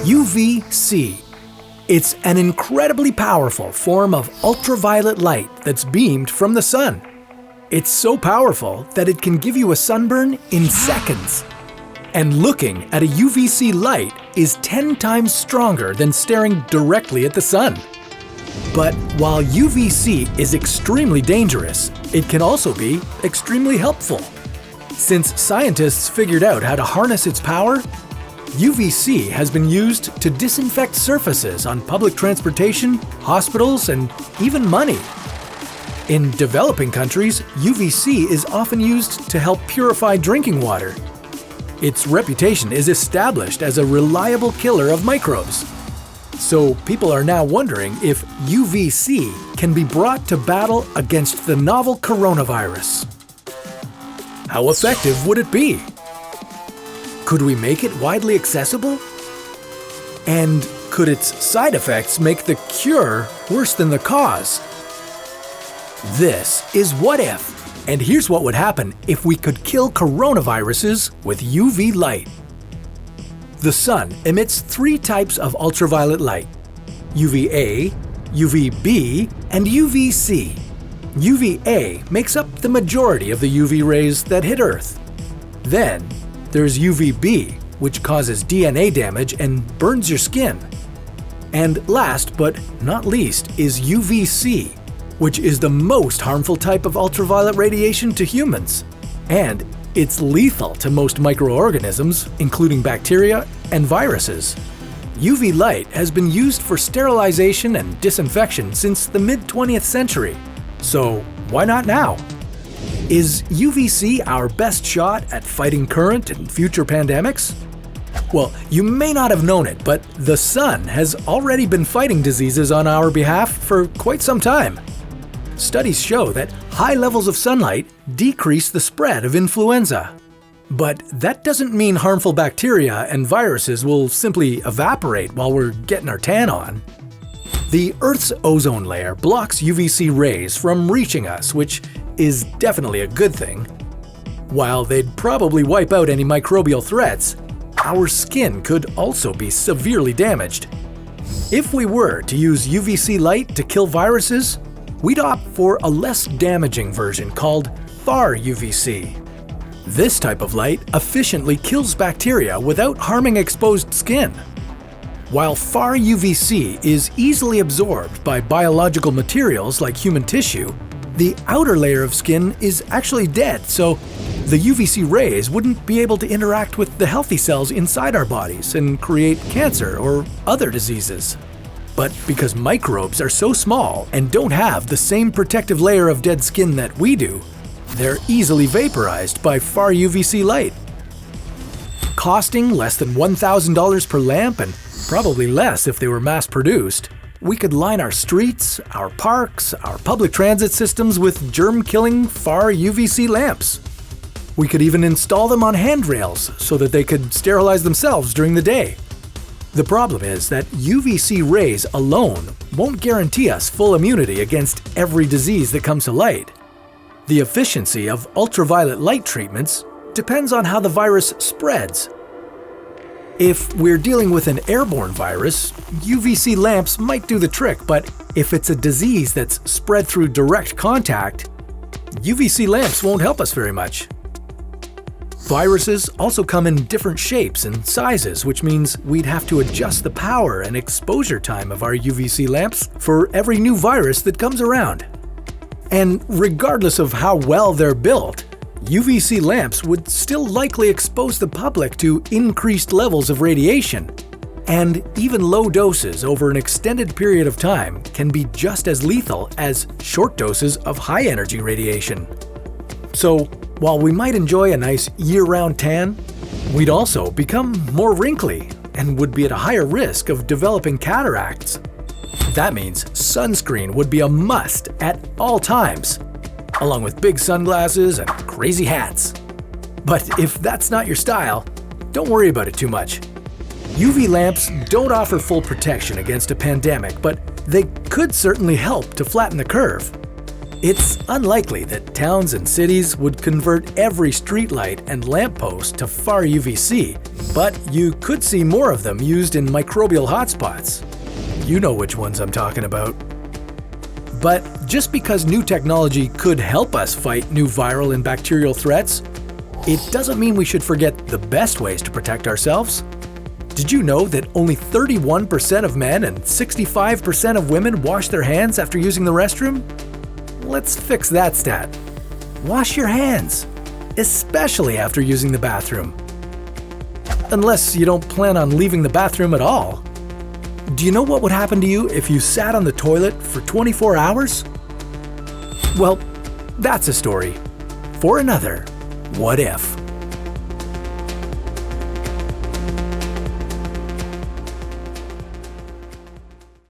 UVC. It's an incredibly powerful form of ultraviolet light that's beamed from the sun. It's so powerful that it can give you a sunburn in seconds. And looking at a UVC light is 10 times stronger than staring directly at the sun. But while UVC is extremely dangerous, it can also be extremely helpful. Since scientists figured out how to harness its power, UVC has been used to disinfect surfaces on public transportation, hospitals, and even money. In developing countries, UVC is often used to help purify drinking water. Its reputation is established as a reliable killer of microbes. So people are now wondering if UVC can be brought to battle against the novel coronavirus. How effective would it be? Could we make it widely accessible? And could its side effects make the cure worse than the cause? This is What If, and here's what would happen if we could kill coronaviruses with UV light. The sun emits 3 types of ultraviolet light: UVA, UVB, and UVC. UVA makes up the majority of the UV rays that hit Earth. Then, there's UVB, which causes DNA damage and burns your skin. And last but not least is UVC, which is the most harmful type of ultraviolet radiation to humans. And it's lethal to most microorganisms, including bacteria and viruses. UV light has been used for sterilization and disinfection since the mid-20th century. So why not now? Is UVC our best shot at fighting current and future pandemics? Well, you may not have known it, but the sun has already been fighting diseases on our behalf for quite some time. Studies show that high levels of sunlight decrease the spread of influenza. But that doesn't mean harmful bacteria and viruses will simply evaporate while we're getting our tan on. The Earth's ozone layer blocks UVC rays from reaching us, which is definitely a good thing. While they'd probably wipe out any microbial threats, our skin could also be severely damaged. If we were to use UVC light to kill viruses, we'd opt for a less damaging version called far UVC. This type of light efficiently kills bacteria without harming exposed skin. While far UVC is easily absorbed by biological materials like human tissue, the outer layer of skin is actually dead, so the UVC rays wouldn't be able to interact with the healthy cells inside our bodies and create cancer or other diseases. But because microbes are so small and don't have the same protective layer of dead skin that we do, they're easily vaporized by far UVC light. Costing less than $1,000 per lamp, and probably less if they were mass-produced, we could line our streets, our parks, our public transit systems with germ-killing far UVC lamps. We could even install them on handrails so that they could sterilize themselves during the day. The problem is that UVC rays alone won't guarantee us full immunity against every disease that comes to light. The efficiency of ultraviolet light treatments depends on how the virus spreads. If we're dealing with an airborne virus, UVC lamps might do the trick, but if it's a disease that's spread through direct contact, UVC lamps won't help us very much. Viruses also come in different shapes and sizes, which means we'd have to adjust the power and exposure time of our UVC lamps for every new virus that comes around. And regardless of how well they're built, UVC lamps would still likely expose the public to increased levels of radiation. And even low doses over an extended period of time can be just as lethal as short doses of high-energy radiation. So, while we might enjoy a nice year-round tan, we'd also become more wrinkly and would be at a higher risk of developing cataracts. That means sunscreen would be a must at all times, along with big sunglasses and crazy hats. But if that's not your style, don't worry about it too much. UV lamps don't offer full protection against a pandemic, but they could certainly help to flatten the curve. It's unlikely that towns and cities would convert every streetlight and lamppost to far UVC, but you could see more of them used in microbial hotspots. You know which ones I'm talking about. But just because new technology could help us fight new viral and bacterial threats, it doesn't mean we should forget the best ways to protect ourselves. Did you know that only 31% of men and 65% of women wash their hands after using the restroom? Let's fix that stat. Wash your hands, especially after using the bathroom. Unless you don't plan on leaving the bathroom at all. Do you know what would happen to you if you sat on the toilet for 24 hours? Well, that's a story for another What If.